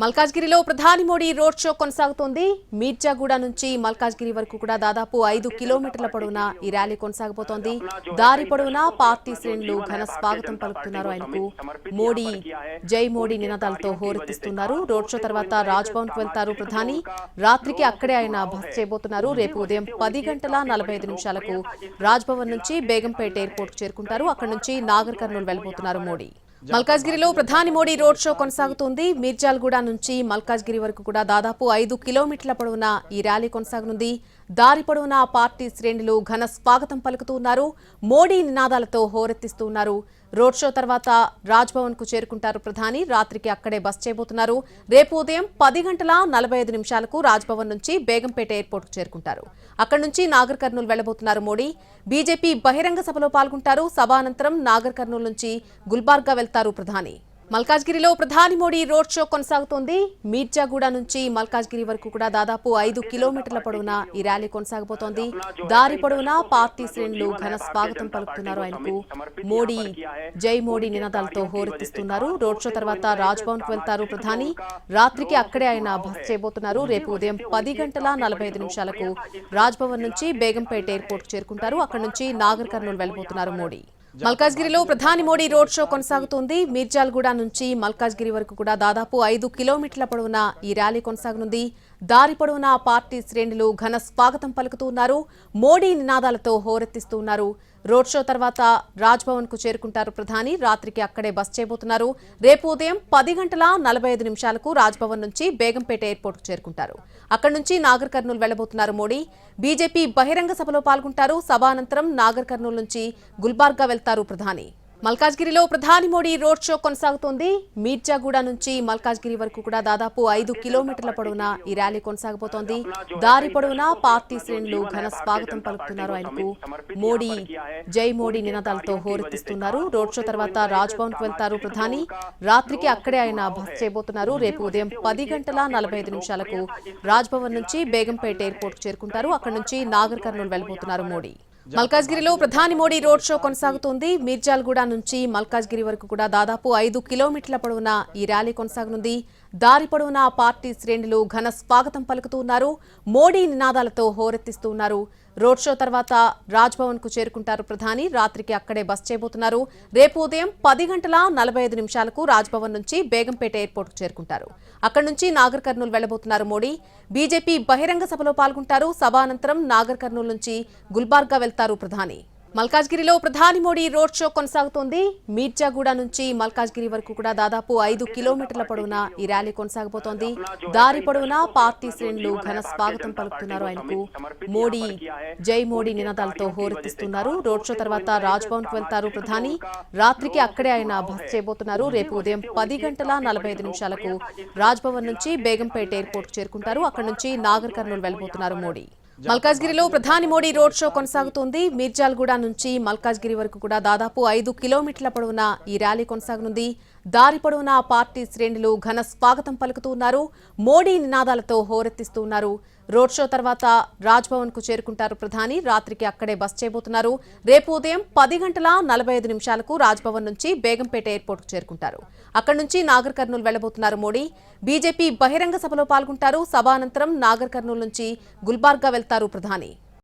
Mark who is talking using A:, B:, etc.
A: మల్కాజ్గిరిలో ప్రధాని Modi road show కొనసాగుతోంది. మీర్జాగూడ నుంచి మల్కాజ్గిరి వరకు కూడా దాదాపు 5 కిలోమీటర్ల పొడవున ఈ ర్యాలీ కొనసాగబోతోంది. దారి పొడవునా పార్టీ శ్రేణులు ఘన స్వాగతం పలుకుతున్నారు. ఆయనకు మోడీ జై మోడీ నినాదాలతో హోరెత్తిస్తున్నారు. రోడ్ షో తర్వాత రాజ్భవన్ కు వెళ్తారు ప్రధాని. రాత్రికి అక్కడే ఆయన బస చేయబోతున్నారు. రేపు ఉదయం 10 గంటల 45 నిమిషాలకు రాజ్భవన్ నుంచి బేగంపేట్ ఎయిర్పోర్ట్ చేరుకుంటారు. అక్కడి నుంచి నాగర్ కర్నూల్ వెళ్లబోతున్నారు మోడీ. మల్కాజ్గిరిలో ప్రధాని మోడీ రోడ్ షో కొనసాగుతోంది. మీర్జాల్గూడ నుంచి మల్కాజ్గిరి వరకు కూడా దాదాపు 5 కిలోమీటర్ల పొడవున ఈ ర్యాలీ కొనసాగనుంది. దారి పొడవునా పార్టీ శ్రేణులు ఘన స్వాగతం పలుకుతున్నారు. మోడీ నినాదాలతో హోరెత్తిస్తున్నారు. రోడ్ షో తర్వాత రాజ్భవన్ కు చేరుకుంటారు ప్రధాని. రాత్రికి అక్కడే బస చేయబోతున్నారు. రేపు ఉదయం 10 గంటల 45 నిమిషాలకు రాజ్భవన్ నుంచి బేగంపేట ఎయిర్పోర్ట్ కు చేరుకుంటారు. అక్కడి నుంచి నాగర్ కర్నూల్ వెళ్లబోతున్నారు మోడీ. బీజేపీ బహిరంగ సభలో పాల్గొంటారు. సభానంతరం నాగర్ కర్నూల్ నుంచి గుల్బార్గా వెళ్తారు ప్రధాని. మల్కాజ్గిరిలో ప్రధాని మోడీ రోడ్ షో కొనసాగుతోంది. మీర్జాగూడ నుంచి మల్కాజ్గిరి వరకు కూడా దాదాపు 5 కిలోమీటర్ల పొడవున ఈ ర్యాలీ కొనసాగబోతోంది. దారి పొడవునా పార్టీ శ్రేణులు ఘన స్వాగతం పలుకుతున్నారు. ఆయనకు మోడీ జై మోడీ నినాదాలతో హోరెత్తిస్తున్నారు. రోడ్ షో తర్వాత రాజ్భవన్ కు వెళ్తారు ప్రధాని. రాత్రికి అక్కడే ఆయన బస చేయబోతున్నారు. రేపు ఉదయం 10 గంటల 45 నిమిషాలకు రాజ్భవన్ నుంచి బేగంపేట్ ఎయిర్పోర్ట్ చేరుకుంటారు. అక్కడి నుంచి నాగర్ కర్నూల్ వెళ్లబోతున్నారు మోడీ. మల్కాజ్గిరిలో ప్రధాని మోడీ రోడ్ షో కొనసాగుతోంది. మీర్జాల్గూడ నుంచి మల్కాజ్గిరి వరకు కూడా దాదాపు 5 కిలోమీటర్ల పొడవున ఈ ర్యాలీ కొనసాగనుంది. దారి పొడవునా పార్టీ శ్రేణులు ఘన స్వాగతం పలుకుతున్నారు. మోడీ నినాదాలతో హోరెత్తిస్తున్నారు. రోడ్ షో తర్వాత రాజ్భవన్ కు చేరుకుంటారు ప్రధాని. రాత్రికి అక్కడే బస చేయబోతున్నారు. రేపు ఉదయం 10 గంటల 45 నిమిషాలకు రాజ్భవన్ నుంచి బేగంపేట ఎయిర్పోర్ట్ కు చేరుకుంటారు. అక్కడి నుంచి నాగర్ కర్నూల్ వెళ్లబోతున్నారు మోడీ. బీజేపీ బహిరంగ సభలో పాల్గొంటారు. సభానంతరం నాగర్ కర్నూల్ నుంచి గుల్బార్గా వెళ్తారు ప్రధాని. మల్కాజ్గిరిలో ప్రధాని మోడీ రోడ్ షో కొనసాగుతోంది. మీర్జాగూడ నుంచి మల్కాజ్గిరి వరకు కూడా దాదాపు 5 కిలోమీటర్ల పొడవున ఈ ర్యాలీ కొనసాగబోతోంది. దారి పొడవునా పార్టీ శ్రేణులు ఘన స్వాగతం పలుకుతున్నారు. ఆయనకు మోడీ జై మోడీ నినాదాలతో హోరెత్తిస్తున్నారు. రోడ్ షో తర్వాత రాజ్భవన్ కు వెళ్తారు ప్రధాని. రాత్రికి అక్కడే ఆయన బస చేయబోతున్నారు. రేపు ఉదయం 10 గంటల 45 నిమిషాలకు రాజ్భవన్ నుంచి బేగంపేట ఎయిర్పోర్ట్ చేరుకుంటారు. అక్కడి నుంచి నాగర్ కర్నూల్ వెళ్లబోతున్నారు మోడీ. మల్కాజ్గిరిలో ప్రధాని మోడీ రోడ్ షో కొనసాగుతోంది. మీర్జాల్గూడ నుంచి మల్కాజ్గిరి వరకు కూడా దాదాపు 5 కిలోమీటర్ల పొడవున ఈ ర్యాలీ కొనసాగనుంది. దారి పొడవునా పార్టీ శ్రేణులు ఘన స్వాగతం పలుకుతున్నారు. మోడీ నినాదాలతో హోరెత్తిస్తున్నారు. రోడ్ షో తర్వాత రాజ్భవన్ కు చేరుకుంటారు ప్రధాని. రాత్రికి అక్కడే బస చేయబోతున్నారు. రేపు ఉదయం 10 గంటల 45 నిమిషాలకు రాజ్భవన్ నుంచి బేగంపేట ఎయిర్పోర్ట్ కు చేరుకుంటారు. అక్కడి నుంచి నాగర్ కర్నూల్ వెళ్లబోతున్నారు మోడీ. బీజేపీ బహిరంగ సభలో పాల్గొంటారు. సభానంతరం నాగర్ కర్నూల్ నుంచి గుల్బార్గా వెళ్తారు ప్రధాని. మల్కాజ్గిరిలో ప్రధాని మోడీ రోడ్ షో కొనసాగుతోంది. మీర్జాగూడ నుంచి మల్కాజ్గిరి వరకు కూడా దాదాపు 5 కిలోమీటర్ల పొడవున ఈ ర్యాలీ కొనసాగబోతోంది. దారి పొడవునా పార్టీ శ్రేణులు ఘన స్వాగతం పలుకుతున్నారు. ఆయనకు మోడీ జై మోడీ నినాదాలతో హోరెత్తిస్తున్నారు. రోడ్ షో తర్వాత రాజ్భవన్ కు వెళ్తారు ప్రధాని. రాత్రికి అక్కడే ఆయన బస చేయబోతున్నారు. రేపు ఉదయం 10 గంటల 45 నిమిషాలకు రాజ్భవన్ నుంచి బేగంపేట ఎయిర్పోర్ట్ కు చేరుకుంటారు. అక్కడి నుంచి నాగర్ కర్నూల్ వెళ్లబోతున్నారు మోడీ. మల్కాజ్గిరిలో ప్రధాని మోడీ రోడ్ షో కొనసాగుతోంది. మీర్జాల్గూడ నుంచి మల్కాజ్గిరి వరకు కూడా దాదాపు 5 కిలోమీటర్ల పొడవున ఈ ర్యాలీ కొనసాగనుంది. దారి పొడవునా పార్టీ శ్రేణులు ఘన స్వాగతం పలుకుతున్నారు. మోడీ నినాదాలతో హోరెత్తిస్తున్నారు. రోడ్ షో తర్వాత రాజ్భవన్ కు చేరుకుంటారు ప్రధాని. రాత్రికి అక్కడే బస చేయబోతున్నారు. రేపు ఉదయం 10 గంటల 45 నిమిషాలకు రాజ్భవన్ నుంచి బేగంపేట ఎయిర్పోర్ట్ కు చేరుకుంటారు. అక్కడి నుంచి నాగర్ కర్నూల్ వెళ్లబోతున్నారు మోడీ. బీజేపీ బహిరంగ సభలో పాల్గొంటారు. సభానంతరం నాగర్ కర్నూల్ నుంచి గుల్బార్గా వెళ్తారు ప్రధాని.